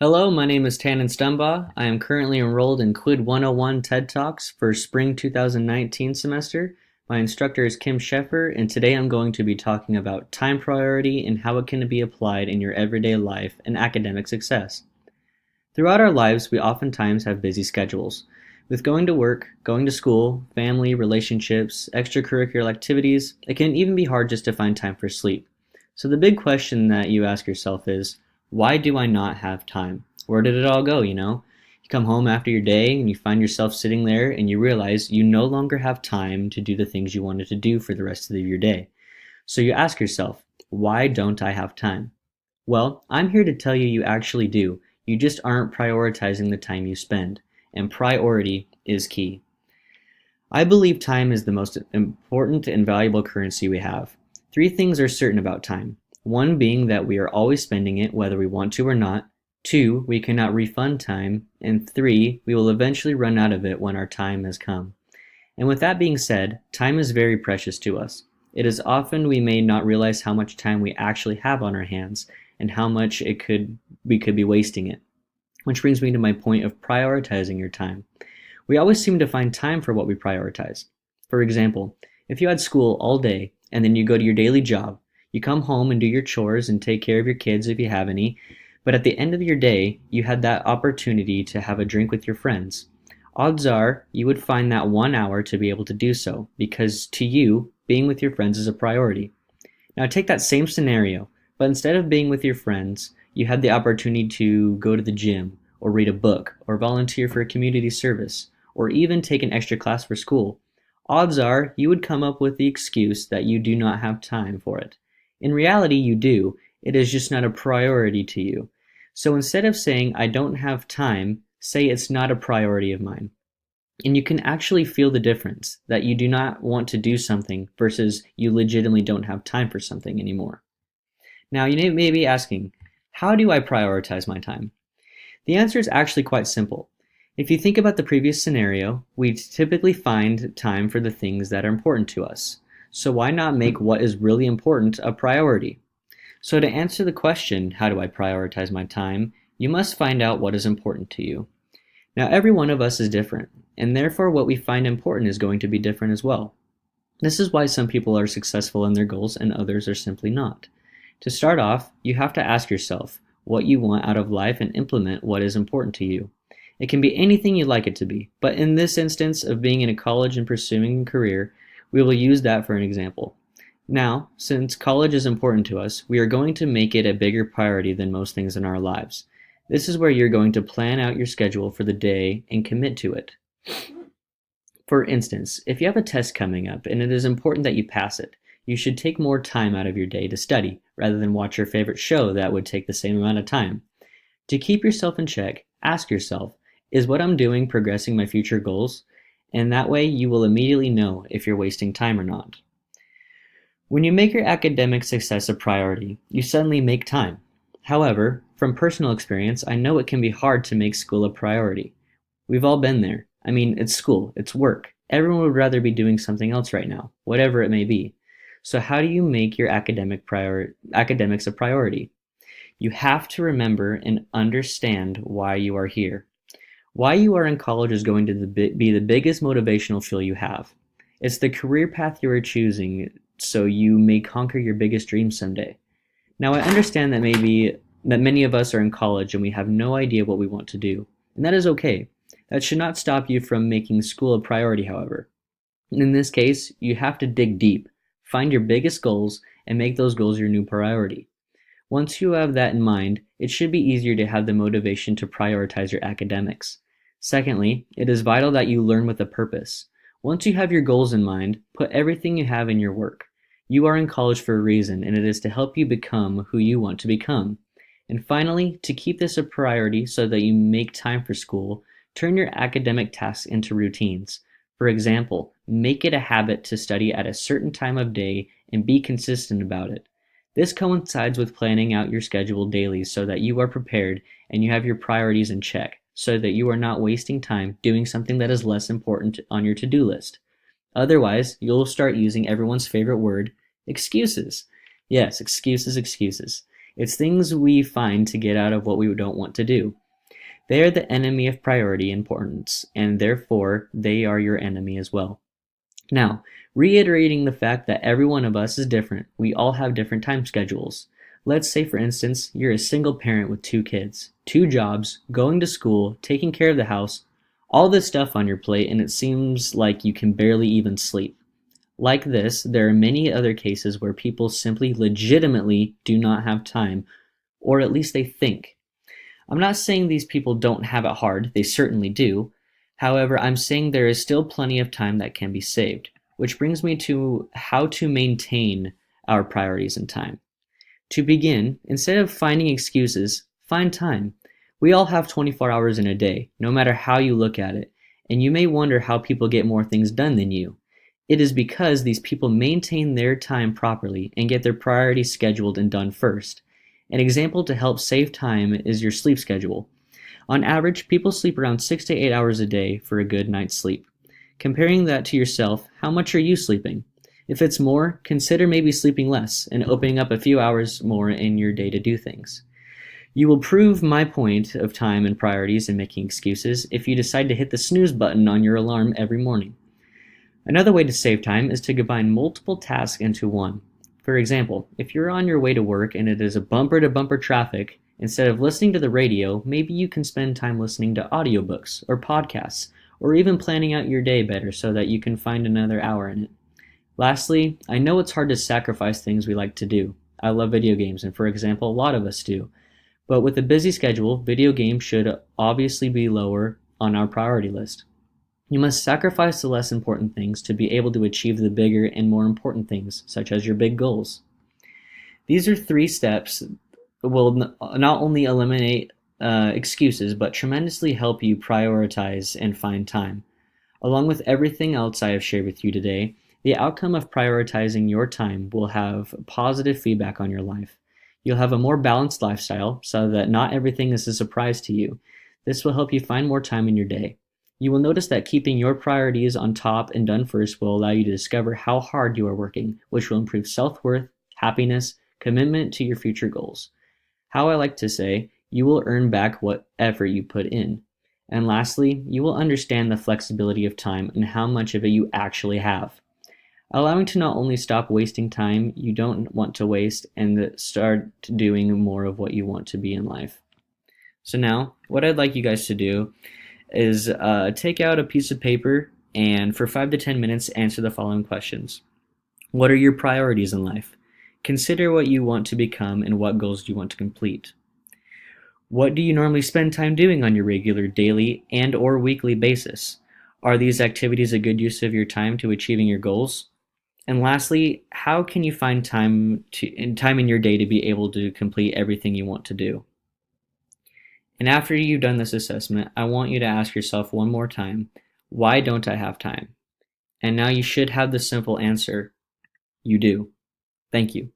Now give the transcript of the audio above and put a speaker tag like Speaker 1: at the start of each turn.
Speaker 1: Hello, my name is Tannan Stumbaugh. I am currently enrolled in Quid 101 TED Talks for spring 2019 semester. My instructor is Scheffer, and today I'm going to be talking about time priority and how it can be applied in your everyday life and academic success. Throughout our lives, we oftentimes have busy schedules. With going to work, going to school, family, relationships, extracurricular activities, it can even be hard just to find time for sleep. So the big question that you ask yourself is, why do I not have time? Where did it all go, You come home after your day and you find yourself sitting there and you realize you no longer have time to do the things you wanted to do for the rest of your day. So you ask yourself, why don't I have time? Well, I'm here to tell you you actually do. You just aren't prioritizing the time you spend, and priority is key. I believe time is the most important and valuable currency we have. Three things are certain about time. One being that we are always spending it whether we want to or not. Two, we cannot refund time. And three, we will eventually run out of it when our time has come. And with that being said, time is very precious to us. It is often we may not realize how much time we actually have on our hands and how much we could be wasting it. Which brings me to my point of prioritizing your time. We always seem to find time for what we prioritize. For example, if you had school all day and then you go to your daily job, you come home and do your chores and take care of your kids if you have any, but at the end of your day, you had that opportunity to have a drink with your friends. Odds are you would find that 1 hour to be able to do so, because to you, being with your friends is a priority. Now take that same scenario, but instead of being with your friends, you had the opportunity to go to the gym, or read a book, or volunteer for a community service, or even take an extra class for school. Odds are you would come up with the excuse that you do not have time for it. In reality, you do. It is just not a priority to you. So instead of saying, I don't have time, say it's not a priority of mine. And you can actually feel the difference, that you do not want to do something versus you legitimately don't have time for something anymore. Now, you may be asking, how do I prioritize my time? The answer is actually quite simple. If you think about the previous scenario, we typically find time for the things that are important to us. So why not make what is really important a priority? So to answer the question, how do I prioritize my time, you must find out what is important to you. Now every one of us is different, and therefore what we find important is going to be different as well. This is why some people are successful in their goals and others are simply not. To start off, you have to ask yourself what you want out of life and implement what is important to you. It can be anything you'd like it to be, but in this instance of being in a college and pursuing a career, we will use that for an example. Now, since college is important to us, we are going to make it a bigger priority than most things in our lives. This is where you're going to plan out your schedule for the day and commit to it. For instance, if you have a test coming up and it is important that you pass it, you should take more time out of your day to study rather than watch your favorite show that would take the same amount of time. To keep yourself in check, ask yourself, is what I'm doing progressing my future goals? And that way you will immediately know if you're wasting time or not. When you make your academic success a priority, you suddenly make time. However, from personal experience, I know it can be hard to make school a priority. We've all been there. I mean, it's school, it's work. Everyone would rather be doing something else right now, whatever it may be. So how do you make your academics a priority? You have to remember and understand why you are here. Why you are in college is going to be the biggest motivational fuel you have. It's the career path you are choosing so you may conquer your biggest dreams someday. Now I understand that many of us are in college and we have no idea what we want to do, and that is okay. That should not stop you from making school a priority, however. In this case, you have to dig deep, find your biggest goals, and make those goals your new priority. Once you have that in mind, it should be easier to have the motivation to prioritize your academics. Secondly, it is vital that you learn with a purpose. Once you have your goals in mind, put everything you have in your work. You are in college for a reason, and it is to help you become who you want to become. And finally, to keep this a priority so that you make time for school, turn your academic tasks into routines. For example, make it a habit to study at a certain time of day and be consistent about it. This coincides with planning out your schedule daily so that you are prepared and you have your priorities in check, so that you are not wasting time doing something that is less important on your to-do list. Otherwise, you'll start using everyone's favorite word, excuses. Yes, excuses, excuses. It's things we find to get out of what we don't want to do. They are the enemy of priority importance, and therefore they are your enemy as well. Now, reiterating the fact that every one of us is different, we all have different time schedules. Let's say, for instance, you're a single parent with 2 kids, 2 jobs, going to school, taking care of the house, all this stuff on your plate, and it seems like you can barely even sleep. Like this, there are many other cases where people simply legitimately do not have time, or at least they think. I'm not saying these people don't have it hard, they certainly do. However, I'm saying there is still plenty of time that can be saved, which brings me to how to maintain our priorities in time. To begin, instead of finding excuses, find time. We all have 24 hours in a day, no matter how you look at it, and you may wonder how people get more things done than you. It is because these people maintain their time properly and get their priorities scheduled and done first. An example to help save time is your sleep schedule. On average, people sleep around 6 to 8 hours a day for a good night's sleep. Comparing that to yourself, how much are you sleeping? If it's more, consider maybe sleeping less and opening up a few hours more in your day to do things. You will prove my point of time and priorities and making excuses if you decide to hit the snooze button on your alarm every morning. Another way to save time is to combine multiple tasks into one. For example, if you're on your way to work and it is a bumper-to-bumper traffic, instead of listening to the radio, maybe you can spend time listening to audiobooks or podcasts, or even planning out your day better so that you can find another hour in it. Lastly, I know it's hard to sacrifice things we like to do. I love video games, and for example, a lot of us do. But with a busy schedule, video games should obviously be lower on our priority list. You must sacrifice the less important things to be able to achieve the bigger and more important things, such as your big goals. These are 3 steps that will not only eliminate excuses, but tremendously help you prioritize and find time. Along with everything else I have shared with you today, the outcome of prioritizing your time will have positive feedback on your life. You'll have a more balanced lifestyle so that not everything is a surprise to you. This will help you find more time in your day. You will notice that keeping your priorities on top and done first will allow you to discover how hard you are working, which will improve self-worth, happiness, commitment to your future goals. How I like to say, you will earn back what effort you put in. And lastly, you will understand the flexibility of time and how much of it you actually have. Allowing to not only stop wasting time you don't want to waste and start doing more of what you want to be in life. So now, what I'd like you guys to do is take out a piece of paper and for 5 to 10 minutes answer the following questions. What are your priorities in life? Consider what you want to become and what goals you want to complete. What do you normally spend time doing on your regular daily and or weekly basis? Are these activities a good use of your time to achieving your goals? And lastly, how can you find time in your day to be able to complete everything you want to do? And after you've done this assessment, I want you to ask yourself one more time, why don't I have time? And now you should have the simple answer, you do. Thank you.